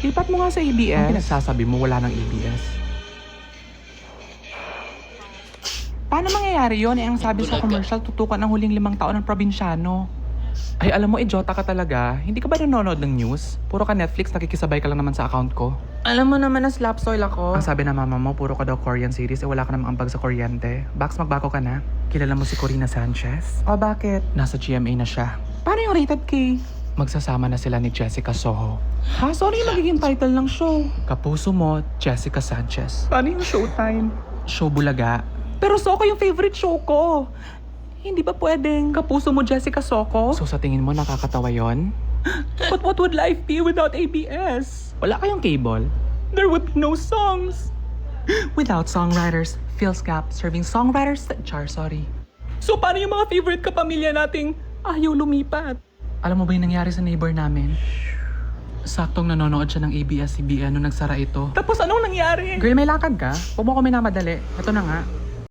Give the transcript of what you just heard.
Lipat mo nga sa ABS. Ang pinagsasabi mo wala ng ABS. Paano mangyayari yun? Ang sabi sa commercial, tutukan ang huling 5 taon ng probinsyano. Ay, alam mo, idiota ka talaga. Hindi ka ba nanonood ng news? Puro ka Netflix, nakikisabay ka lang naman sa account ko. Alam mo naman na slap soil ako. Ang sabi na mama mo, puro ka daw Korean series, wala ka namang ambag sa kuryente. Bax, magbako ka na. Kilala mo si Corina Sanchez? O bakit? Nasa GMA na siya. Paano yung rated K? Magsasama na sila ni Jessica Soho. Ha? Sorry, magiging title ng show. Kapuso mo, Jessica Sanchez. Paano yung showtime? Show Bulaga. Pero Soko yung favorite show ko. Hindi ba pwedeng kapuso mo Jessica Soko? So sa tingin mo nakakatawa yon? But what would life be without ABS? Wala kayong cable? There would be no songs. Without songwriters, Phil's Gap serving songwriters sorry. So paano yung mga favorite kapamilya nating ayaw lumipat? Alam mo ba yung nangyari sa neighbor namin? Saktong nanonood siya ng ABS-CBN nung nagsara ito. Tapos anong nangyari? Girl, may lakad ka? Huwag mo ko minamadali. Ito na nga.